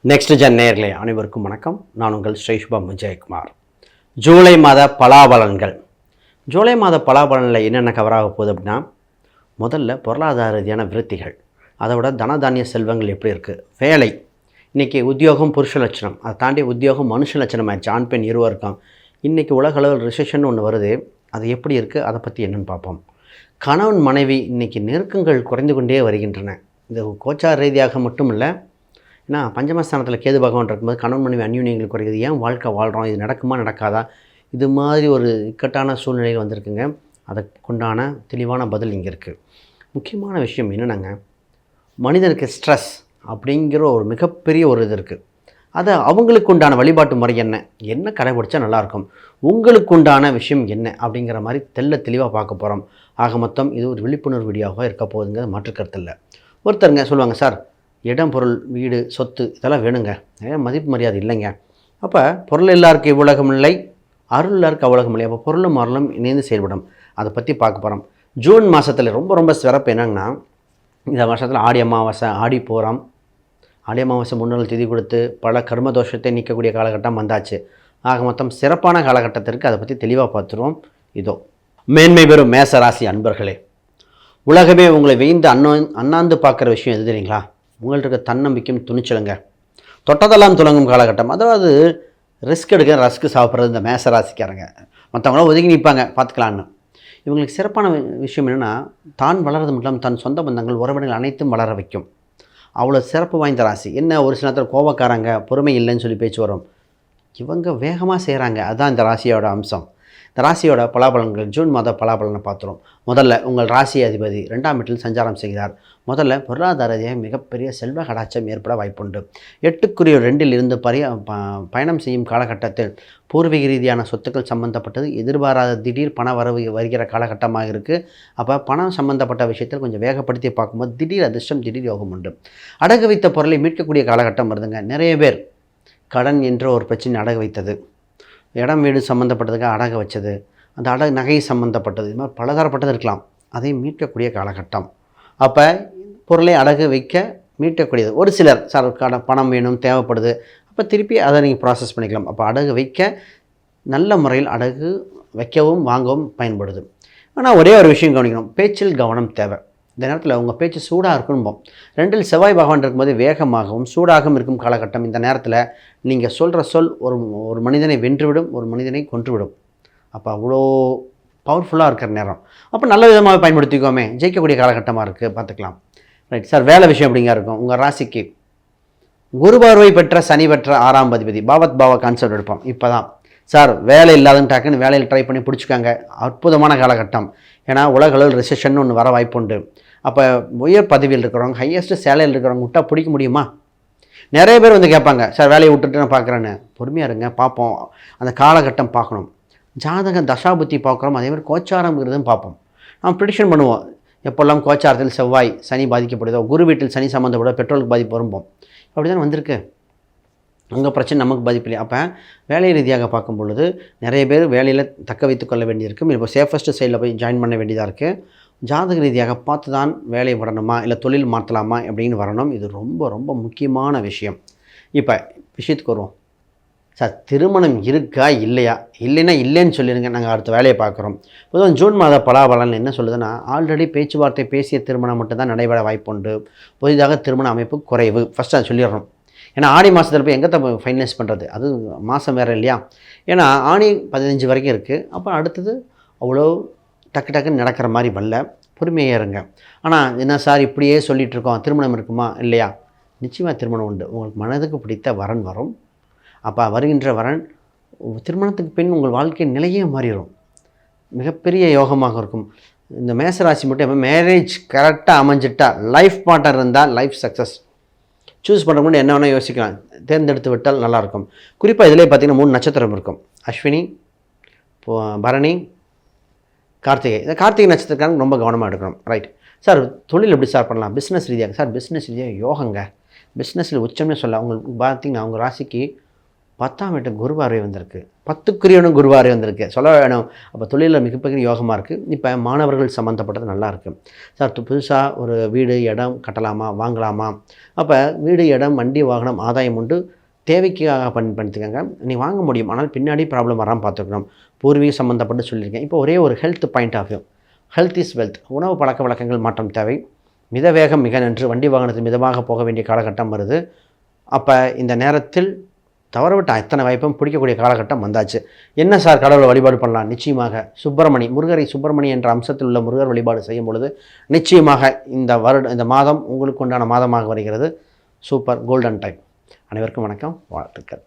Next gen நேயர்களே அனைவருக்கும் வணக்கம். நான் உங்கள் ஸ்ரீஷ்பம் விஜயகுமார். ஜூலை மாத பலாபலன்கள். ஜூலை மாத பலாபலனில் என்னென்ன கவராக போகுது அப்படின்னா, முதல்ல பொருளாதார ரீதியான விருத்திகள், அதை விட தனதானிய செல்வங்கள் எப்படி இருக்குது, வேலை, இன்றைக்கி உத்தியோகம் புருஷ லட்சணம், அதை தாண்டி உத்தியோகம் மனுஷ லட்சணம் ஆயிடுச்சு, ஆண் பெண் இருவருக்கும். இன்றைக்கி உலக அளவில் ரிசெஷன் ஒன்று வருது, அது எப்படி இருக்குது அதை பற்றி என்னென்னு பார்ப்போம். கணவன் மனைவி இன்றைக்கி நெருக்கங்கள் குறைந்து கொண்டே வருகின்றன. இது கோச்சார ரீதியாக மட்டும் இல்லை, ஏன்னா பஞ்சமஸ்தானத்தில் கேது பகவான் இருக்கும்போது கணவன் மனைவி அந்யூன்யங்கள் குறையுது. ஏன் வாழ்க்கை வாழ்கிறோம், இது நடக்குமா நடக்காதா, இது மாதிரி ஒரு இக்கட்டான சூழ்நிலையில் வந்திருக்குங்க. அதுக்குண்டான தெளிவான பதில் இங்கே இருக்குது. முக்கியமான விஷயம் என்னென்னாங்க, மனிதனுக்கு ஸ்ட்ரெஸ் அப்படிங்கிற ஒரு மிகப்பெரிய ஒரு இது இருக்குது. அதை அவங்களுக்கு உண்டான வழிபாட்டு முறை என்ன கடைபிடிச்சா நல்லாயிருக்கும், உங்களுக்கு உண்டான விஷயம் என்ன அப்படிங்கிற மாதிரி தெளிவாக பார்க்க போகிறோம். ஆக மொத்தம் இது ஒரு விழிப்புணர்வு வீடியோவாக இருக்க போகுதுங்க, மாற்றுக்கருத்து இல்லை. ஒருத்தருங்க சொல்லுவாங்க, சார் இடம் பொருள் வீடு சொத்து இதெல்லாம் வேணுங்க, நிறைய மதிப்பு மரியாதை இல்லைங்க. அப்போ பொருள் எல்லாருக்கு இவ்வுலகம் இல்லை, அருள் எல்லாருக்கு அவ்வுலகம் இல்லை. அப்போ பொருளும் அருளும் இணைந்து செயல்படும். அதை பற்றி பார்க்க போகிறோம். ஜூன் மாதத்தில் ரொம்ப சிறப்பு என்னங்கன்னா, இந்த வருஷத்தில் ஆடி அமாவாசை, ஆடி போகிறோம். ஆடி அமாவாசை முன்னாள் திதி கொடுத்து பல கர்மதோஷத்தை நீக்கக்கூடிய காலகட்டம் வந்தாச்சு. ஆக மொத்தம் சிறப்பான காலகட்டத்திற்கு அதை பற்றி தெளிவாக பார்த்துருவோம். இதோ மேன்மை பெறும் மேச ராசி அன்பர்களே, உலகமே உங்களை வெய்ந்து அண்ணாந்து பார்க்குற விஷயம் எது தெரியுங்களா? உங்கள்கிட்ட இருக்க தன்னம்பிக்கையும் துணிச்சலுங்க. தொட்டதெல்லாம் துலங்கும் காலகட்டம். அதாவது ரிஸ்க் எடுக்க ரஸ்க்கு சாப்பிட்றது இந்த மேச ராசிக்காரங்க. மற்றவங்களாம் ஒதுங்கி நிற்பாங்க பார்த்துக்கலான்னு. இவங்களுக்கு சிறப்பான விஷயம் என்னென்னா, தான் வளர்றது மட்டும் இல்லாமல் தன் சொந்த பந்தங்கள் உறவினர்கள் அனைத்தும் வளர வைக்கும். அவ்வளோ சிறப்பு வாய்ந்த ராசி. என்ன ஒரு சில நேரத்தில் கோபக்காரங்க, பொறுமை இல்லைன்னு சொல்லி பேச்சு வரும். இவங்க வேகமாக செய்கிறாங்க. அதுதான் இந்த ராசியோட அம்சம். இந்த ராசியோட பலாபலன்கள், ஜூன் மாத பலாபலனை பார்த்துரும். முதல்ல உங்கள் ராசி அதிபதி 2ஆம் வீட்டில் சஞ்சாரம் செய்கிறார். முதல்ல பொருளாதார ரீதியாக மிகப்பெரிய செல்வ கடாட்சம் ஏற்பட வாய்ப்புண்டு. 8க்குரிய 2இல் இருந்து பயணம் செய்யும் காலகட்டத்தில் பூர்வீக ரீதியான சொத்துக்கள் சம்மந்தப்பட்டது எதிர்பாராத திடீர் பண வரவு வருகிற காலகட்டமாக இருக்குது. அப்போ பணம் சம்மந்தப்பட்ட விஷயத்தில் கொஞ்சம் வேகப்படுத்தி பார்க்கும்போது திடீர் அதிர்ஷ்டம், திடீர் யோகம் உண்டு. அடகு வைத்த பொருளை மீட்கக்கூடிய காலகட்டம் வருதுங்க. நிறைய பேர் கடன் என்ற ஒரு பிரச்சனை அடகு வைத்தது, இடம் வீடு சம்மந்தப்பட்டதுக்காக அடகு வச்சது, அந்த அடகு நகை சம்மந்தப்பட்டது, இது மாதிரி பலதரப்பட்டது இருக்கலாம். அதை மீட்கக்கூடிய காலகட்டம். அப்போ பொருளை அடகு வைக்க மீட்கக்கூடியது. ஒரு சிலர் சார் பணம் வேணும் தேவைப்படுது, அப்போ திருப்பி அதை நீங்கள் ப்ராசஸ் பண்ணிக்கலாம். அப்போ அடகு வைக்க நல்ல முறையில் அடகு வைக்கவும் வாங்கவும் பயன்படுது. ஆனால் ஒரே ஒரு விஷயம் கவனிக்கணும், பேச்சில் கவனம் தேவை. இந்த நேரத்தில் உங்கள் பேச்சு சூடாக இருக்கணும். 2இல் செவ்வாய் பகவான் இருக்கும்போது வேகமாகவும் சூடாகவும் இருக்கும் காலகட்டம். இந்த நேரத்தில் நீங்கள் சொல்கிற சொல் ஒரு மனிதனை வென்றுவிடும், ஒரு மனிதனை கொன்றுவிடும். அப்போ அவ்வளோ பவர்ஃபுல்லாக இருக்கிற நேரம். அப்போ நல்ல விதமாக பயன்படுத்திக்கோமே, ஜெயிக்கக்கூடிய காலகட்டமாக இருக்குது, பார்த்துக்கலாம். ரைட் சார், வேலை விஷயம் அப்படிங்க இருக்கும். உங்கள் ராசிக்கு குரு பார்வை பெற்ற சனி பெற்ற 6ஆம் அதிபதி பாவத் பாவ கான்செப்ட் எடுப்போம். இப்போ தான் சார் வேலை இல்லாதன்னு டாக்குன்னு வேலையில் ட்ரை பண்ணி பிடிச்சிக்காங்க. அற்புதமான காலகட்டம். ஏன்னா உலகளவில் ரிசெஷன் ஒன்று வர வாய்ப்புண்டு. அப்போ உயர் பதவியில் இருக்கிறவங்க, ஹையஸ்ட் சேலையில் இருக்கிறவங்க விட்டால் பிடிக்க முடியுமா? நிறைய பேர் வந்து கேட்பாங்க, சார் வேலையை விட்டுட்டு நான் பார்க்குறேன்னு. பொறுமையாக இருங்க, பார்ப்போம். அந்த காலகட்டம் பார்க்கணும். ஜாதகம் தசாபுத்தி பார்க்குறோம், அதேமாதிரி கோச்சாரங்கிறதும் பார்ப்போம். நம்ம ப்ரிடிக்ஷன் பண்ணுவோம். எப்போல்லாம் கோச்சாரத்தில் செவ்வாய் சனி பாதிக்கப்படுதோ, குரு வீட்டில் சனி சம்மந்தப்பட பெட்ரோலுக்கு பாதிப்பு வரும்போம். அப்படி தான் வந்திருக்கு. அங்கே பிரச்சனை நமக்கு பாதிப்பு இல்லை. அப்போ வேலை ரீதியாக பார்க்கும் பொழுது நிறைய பேர் வேலையில் தக்க வைத்து கொள்ள வேண்டியிருக்கும். இப்போ சேஃபஸ்ட் சைடில் போய் ஜாயின் பண்ண வேண்டியதாக இருக்குது. ஜாதக ரீதியாக பார்த்து தான் வேலை வரணுமா இல்லை தொழில் மாற்றலாமா அப்படின்னு வரணும். இது ரொம்ப முக்கியமான விஷயம். இப்போ விஷயத்துக்கு வருவோம். சார் திருமணம் இருக்கா இல்லையா? இல்லைன்னா இல்லைன்னு சொல்லிடுங்க, நாங்கள் அடுத்த வேலையை பார்க்குறோம். பொதுவாக ஜூன் மாத பலாபலன் என்ன சொல்லுதுன்னா, ஆல்ரெடி பேச்சுவார்த்தை பேசிய திருமணம் மட்டும்தான் நடைபெற வாய்ப்புண்டு. புதிதாக திருமண அமைப்பு குறைவு. ஃபஸ்ட்டு அதை சொல்லிடுறோம். ஏன்னா ஆடி மாதத்தில் போய் எங்கே தான் ஃபைனலைஸ் பண்ணுறது, அது மாதம் வேறு இல்லையா? ஏன்னா ஆணி 15 வரைக்கும் இருக்குது. அப்போ அடுத்தது அவ்வளோ டக்குன்னு நடக்கிற மாதிரி வரல. பொறுமையாக இருங்க. ஆனால் என்ன சார் இப்படியே சொல்லிகிட்ருக்கோம், திருமணம் இருக்குமா இல்லையா? நிச்சயமாக திருமணம் உண்டு. உங்களுக்கு மனதுக்கு பிடித்த வரன் வரும். அப்போ வருகின்ற வரன் திருமணத்துக்கு பின் உங்கள் வாழ்க்கை நிலையே மாறிடும். மிகப்பெரிய யோகமாக இருக்கும். இந்த மேசராசி மட்டும் எப்போ மேரேஜ் கரெக்டாக அமைஞ்சிட்டா, லைஃப் பார்ட்னர் இருந்தால் லைஃப் சக்ஸஸ். சூஸ் பண்ணுற முன்னாடி என்ன வேணால் யோசிக்கலாம், தேர்ந்தெடுத்து விட்டால் நல்லாயிருக்கும். குறிப்பாக இதிலே பார்த்திங்கன்னா 3 நட்சத்திரம் இருக்கும். அஸ்வினி, பரணி, கார்த்திகை. இந்த கார்த்திகை நட்சத்திரக்காரங்க ரொம்ப கவனமாக எடுக்கணும். ரைட் சார், தொழில் எப்படி சார் பண்ணலாம்? பிஸ்னஸ் ரீதியாக சார், பிஸ்னஸ் ரீதியாக யோகங்க. பிஸ்னஸில் உச்சமே சொல்ல உங்களுக்கு பார்த்திங்கன்னா உங்கள் ராசிக்கு 10ஆம் வீட்டு குரு பார்வை வந்திருக்கு. 10க்குரியவனும் குருவாரே வந்திருக்கு சொல்ல வேணும். அப்போ தொழிலில் மிகப்பெரிய யோகமாக இருக்குது. இப்போ மாணவர்கள் சம்மந்தப்பட்டது நல்லா இருக்குது. சார் புதுசாக ஒரு வீடு இடம் கட்டலாமா வாங்கலாமா? அப்போ வீடு இடம் வண்டி வாகனம் ஆதாயம் உண்டு, தேவைக்காக பண்ணிக்கோங்க. நீ வாங்க முடியும், ஆனால் பின்னாடி ப்ராப்ளம் வராமல் பார்த்துக்கணும். பூர்வீக சம்மந்தப்பட்டு சொல்லியிருக்கேன். இப்போ ஒரே ஒரு health point of view, health is wealth. உணவு பழக்க வழக்கங்கள் மாற்றம் தேவை. மித வேகம் மிக நன்று, வண்டி வாகனத்தில் மிதமாக போக வேண்டிய காலகட்டம் வருது. அப்போ இந்த நேரத்தில் தவறவிட்ட அத்தனை வாய்ப்பும் பிடிக்கக்கூடிய காலகட்டம் வந்தாச்சு. என்ன சார் கடவுளை வழிபாடு பண்ணலாம்? நிச்சயமாக முருகரை சுப்பிரமணி என்ற அம்சத்தில் உள்ள முருகர் வழிபாடு செய்யும் பொழுது நிச்சயமாக இந்த மாதம் உங்களுக்கு உண்டான மாதமாக வருகிறது. Super golden time. அனைவருக்கும் வணக்கம், வாழ்த்துக்கள்.